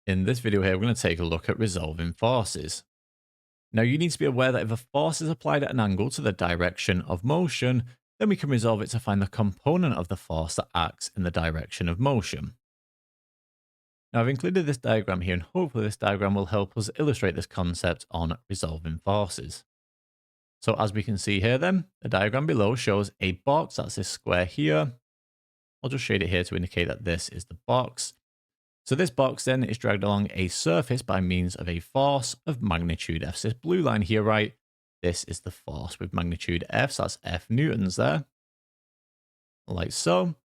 In this video here, we're going to take a look at resolving forces. Now, you need to be aware that if a force is applied at an angle to the direction of motion, then we can resolve it to find the component of the force that acts in the direction of motion. Now, I've included this diagram here, and hopefully this diagram will help us illustrate this concept on resolving forces. So as we can see here then, the diagram below shows a box, that's this square here. I'll just shade it here to indicate that this is the box. So this box then is dragged along a surface by means of a force of magnitude F. So this blue line here, right, this is the force with magnitude F, so that's F newtons there, like so.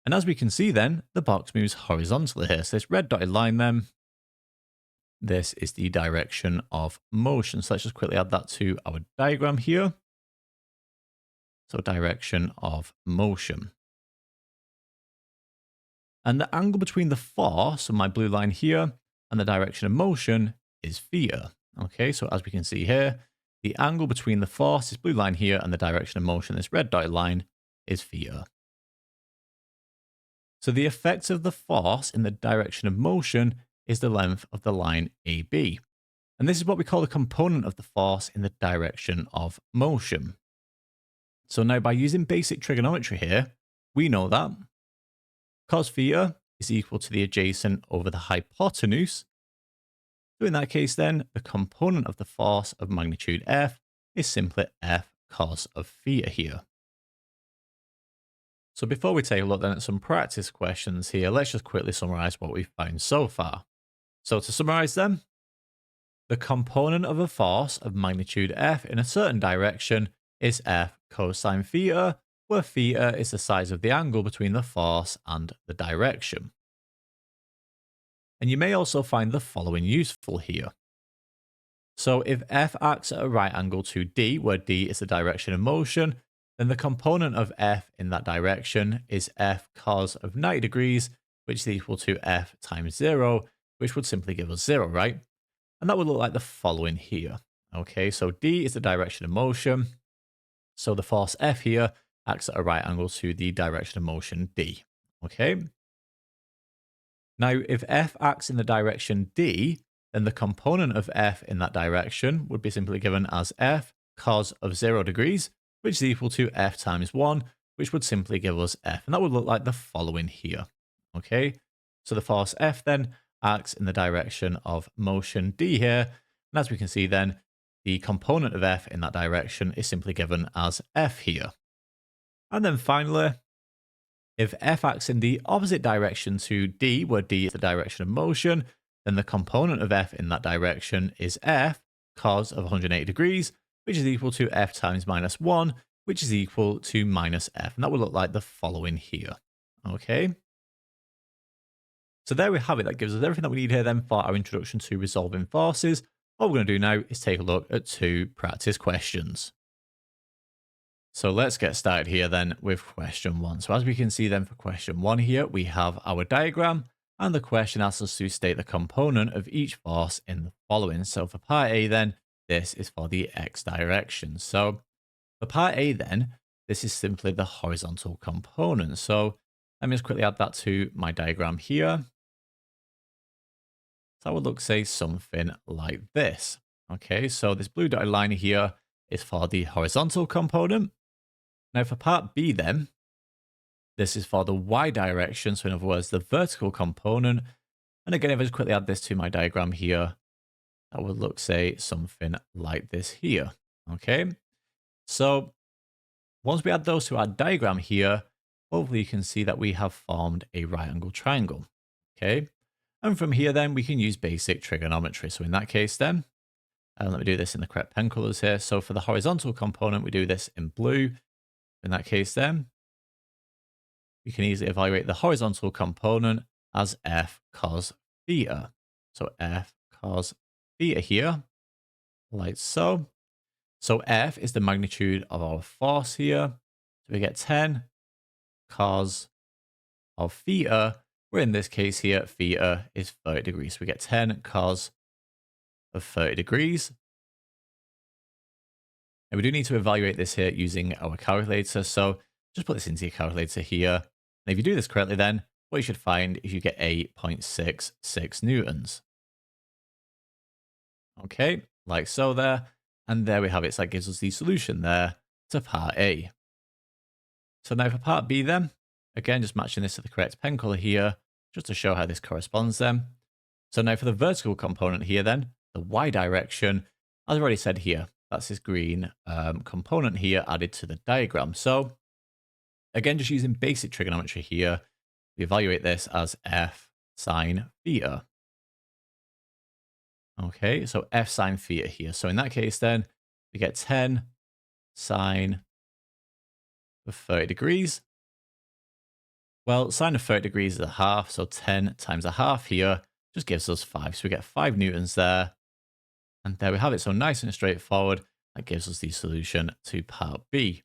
And as we can see then, the box moves horizontally here. So this red dotted line then, this is the direction of motion. So let's just quickly add that to our diagram here. So direction of motion. And the angle between the force, so my blue line here, and the direction of motion is theta. Okay, so as we can see here, the angle between the force, this blue line here, and the direction of motion, this red dotted line, is theta. So the effect of the force in the direction of motion is the length of the line AB. And this is what we call the component of the force in the direction of motion. So now by using basic trigonometry here, we know that cos theta is equal to the adjacent over the hypotenuse. So in that case then, the component of the force of magnitude F is simply F cos of theta here. So before we take a look then at some practice questions here, let's just quickly summarize what we've found so far. So to summarize them, the component of a force of magnitude F in a certain direction is F cosine theta, where theta is the size of the angle between the force and the direction. And you may also find the following useful here. So if F acts at a right angle to D, where D is the direction of motion, then the component of F in that direction is F cos of 90 degrees, which is equal to F times 0, which would simply give us 0, right? And that would look like the following here. Okay, so D is the direction of motion. So the force F here acts at a right angle to the direction of motion D. Okay. Now, if F acts in the direction D, then the component of F in that direction would be simply given as F cos of 0 degrees, which is equal to F times 1, which would simply give us F. And that would look like the following here. Okay. So the force F then acts in the direction of motion D here. And as we can see then, the component of F in that direction is simply given as F here. And then finally, if F acts in the opposite direction to D, where D is the direction of motion, then the component of F in that direction is F cos of 180 degrees, which is equal to F times minus 1, which is equal to minus F. And that would look like the following here. Okay. So there we have it. That gives us everything that we need here then for our introduction to resolving forces. What we're going to do now is take a look at two practice questions. So let's get started here then with question 1. So as we can see then for question 1 here, we have our diagram, and the question asks us to state the component of each force in the following. So for part A then, this is for the X direction. So for part A then, this is simply the horizontal component. So let me just quickly add that to my diagram here. So that would look, say, something like this. Okay, so this blue dotted line here is for the horizontal component. Now for part B then, this is for the Y direction. So in other words, the vertical component. And again, if I just quickly add this to my diagram here, that would look, say, something like this here. Okay, so once we add those to our diagram here, hopefully you can see that we have formed a right angle triangle. Okay, and from here then we can use basic trigonometry. So in that case then, let me do this in the correct pen colors here. So for the horizontal component, we do this in blue. In that case then, we can easily evaluate the horizontal component as F cos theta. So F cos theta here, like so. So F is the magnitude of our force here. So we get 10 cos of theta, where in this case here, theta is 30 degrees. So we get 10 cos of 30 degrees. And we do need to evaluate this here using our calculator. So just put this into your calculator here. And if you do this correctly, then what you should find is you get 8.66 newtons. Okay, like so there. And there we have it. So that gives us the solution there to part A. So now for part B then, again, just matching this to the correct pen color here, just to show how this corresponds then. So now for the vertical component here then, the Y direction, as I've already said here, that's this green component here added to the diagram. So again, just using basic trigonometry here, we evaluate this as f sine theta. Okay, so f sine theta here. So in that case then, we get 10 sine of 30 degrees. Well, sine of 30 degrees is a half, so 10 times a half here just gives us 5. So we get 5 newtons there. And there we have it. So nice and straightforward. That gives us the solution to part B.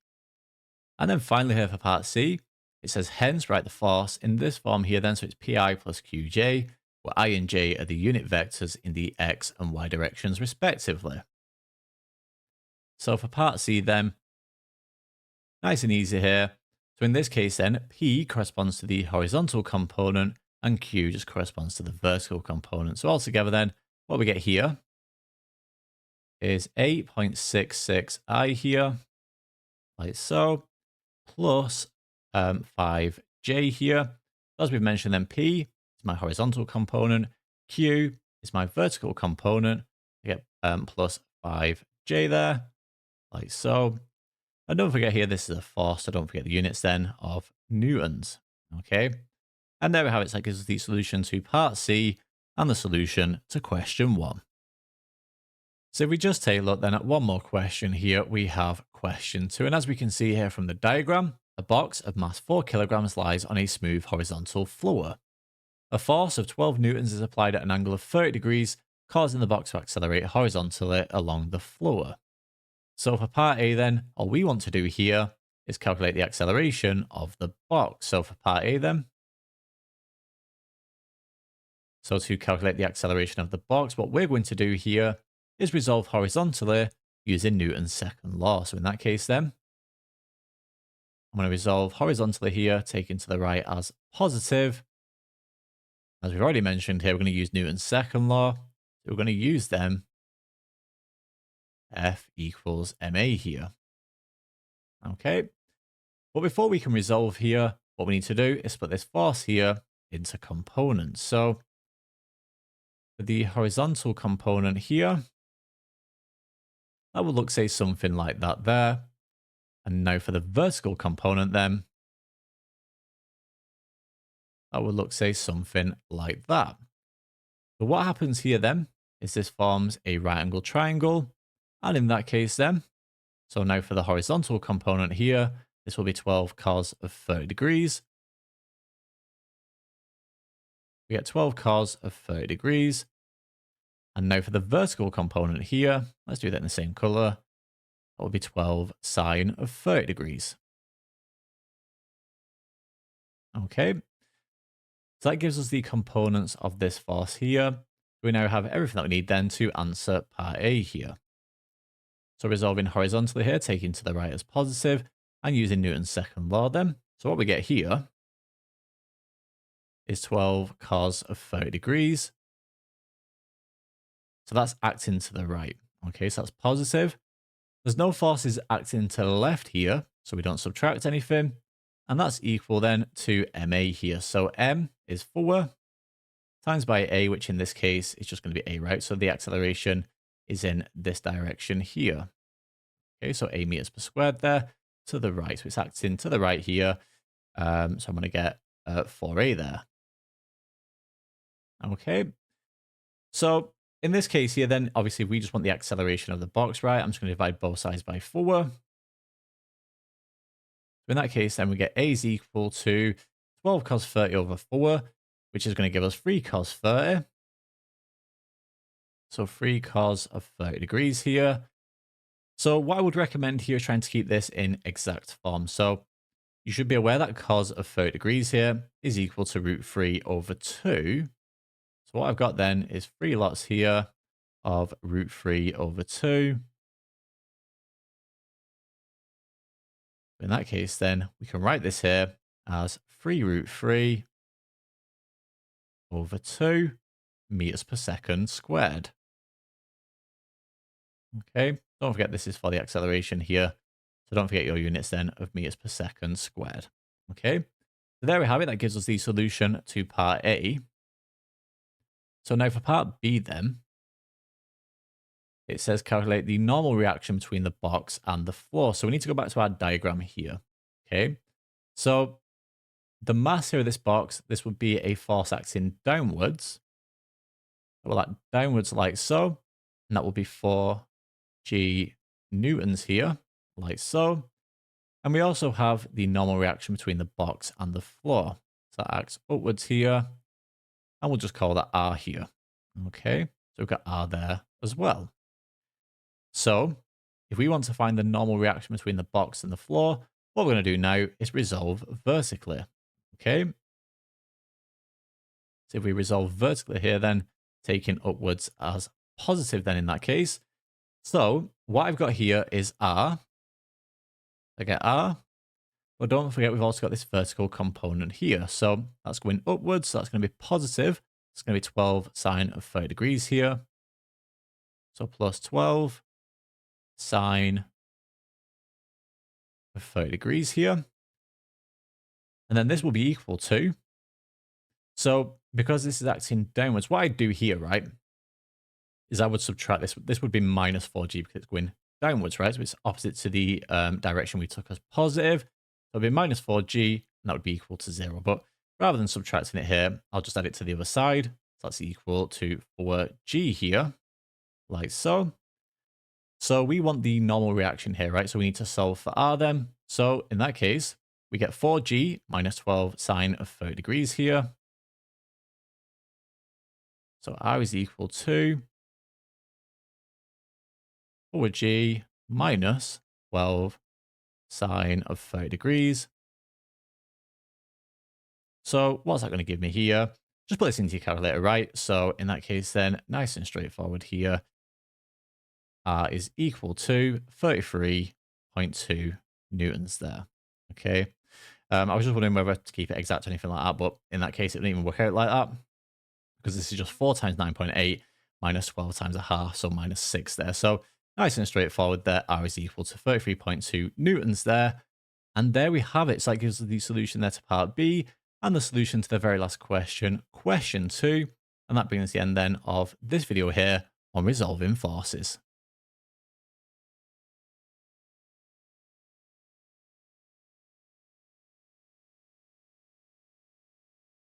And then finally here for part C, it says hence write the force in this form here then. So it's Pi plus Qj, where I and j are the unit vectors in the x and y directions respectively. So for part C then, nice and easy here. So in this case then, P corresponds to the horizontal component and Q just corresponds to the vertical component. So altogether then, what we get here is 8.66 I here, like so, plus 5j here. As we've mentioned then, P is my horizontal component, Q is my vertical component. I get plus 5j there, like so. And don't forget here, this is a force, so don't forget the units then of newtons. Okay. And there we have it. So that gives us the solution to part C and the solution to question 1. So if we just take a look then at one more question here, we have question 2. And as we can see here from the diagram, a box of mass 4 kilograms lies on a smooth horizontal floor. A force of 12 newtons is applied at an angle of 30 degrees, causing the box to accelerate horizontally along the floor. So for part A then, all we want to do here is calculate the acceleration of the box. So for part A then, so to calculate the acceleration of the box, what we're going to do here is resolve horizontally using Newton's second law. So in that case then, I'm going to resolve horizontally here, taking to the right as positive. As we've already mentioned here, we're going to use Newton's second law. So we're going to use them F equals ma here. Okay. But before we can resolve here, what we need to do is split this force here into components. So for the horizontal component here, that would look, say, something like that there. And now for the vertical component then, that would look, say, something like that. But what happens here then is this forms a right angle triangle. And in that case then, so now for the horizontal component here, this will be 12 cos of 30 degrees. We get 12 cos of 30 degrees. And now for the vertical component here, let's do that in the same color. That will be 12 sine of 30 degrees. Okay. So that gives us the components of this force here. We now have everything that we need then to answer part A here. So resolving horizontally here, taking to the right as positive, and using Newton's second law then. So what we get here is 12 cos of 30 degrees. So that's acting to the right. Okay, so that's positive. There's no forces acting to the left here, so we don't subtract anything. And that's equal then to ma here. So m is 4 times by a, which in this case is just going to be a, right? So the acceleration is in this direction here. Okay, so a meters per squared there to the right. So it's acting to the right here. So I'm going to get 4a there. Okay. So in this case here, then obviously we just want the acceleration of the box, right? I'm just going to divide both sides by 4. So in that case, then we get a is equal to 12 cos 30 over 4, which is going to give us 3 cos 30. So 3 cos of 30 degrees here. So what I would recommend here is trying to keep this in exact form. So you should be aware that cos of 30 degrees here is equal to root 3 over 2. So what I've got then is 3 lots here of root 3 over 2. In that case, then we can write this here as 3 root 3 over 2 meters per second squared. Okay, don't forget this is for the acceleration here. So don't forget your units then of meters per second squared. Okay, so there we have it. That gives us the solution to part A. So now for part B then, it says calculate the normal reaction between the box and the floor. So we need to go back to our diagram here. Okay, so the mass here of this box, this would be a force acting downwards. Well, act downwards like so, and that will be 4g newtons here, like so. And we also have the normal reaction between the box and the floor. So that acts upwards here, and we'll just call that R here. Okay, so we've got R there as well. So if we want to find the normal reaction between the box and the floor, what we're going to do now is resolve vertically. Okay, so if we resolve vertically here, then taking upwards as positive then in that case. So what I've got here is R. I get R. But don't forget, we've also got this vertical component here. So that's going upwards. So that's going to be positive. It's going to be 12 sine of 30 degrees here. So plus 12 sine of 30 degrees here. And then this will be equal to, so because this is acting downwards, what I do here, right, is I would subtract this. This would be minus 4g because it's going downwards, right? So it's opposite to the direction we took as positive. So it'll be minus 4g, and that would be equal to 0. But rather than subtracting it here, I'll just add it to the other side. So that's equal to 4g here, like so. So we want the normal reaction here, right? So we need to solve for R then. So in that case, we get 4g minus 12 sine of 30 degrees here. So R is equal to 4g minus 12 sine of 30 degrees. So what's that going to give me here? Just put this into your calculator, right? So in that case then, nice and straightforward here. R is equal to 33.2 newtons there. Okay. I was just wondering whether to keep it exact or anything like that, but in that case, it didn't even work out like that because this is just 4 times 9.8 minus 12 times a half, so minus 6 there. So nice and straightforward there. R is equal to 33.2 newtons there. And there we have it. So that gives us the solution there to part B and the solution to the very last question, question 2. And that brings us to the end then of this video here on resolving forces.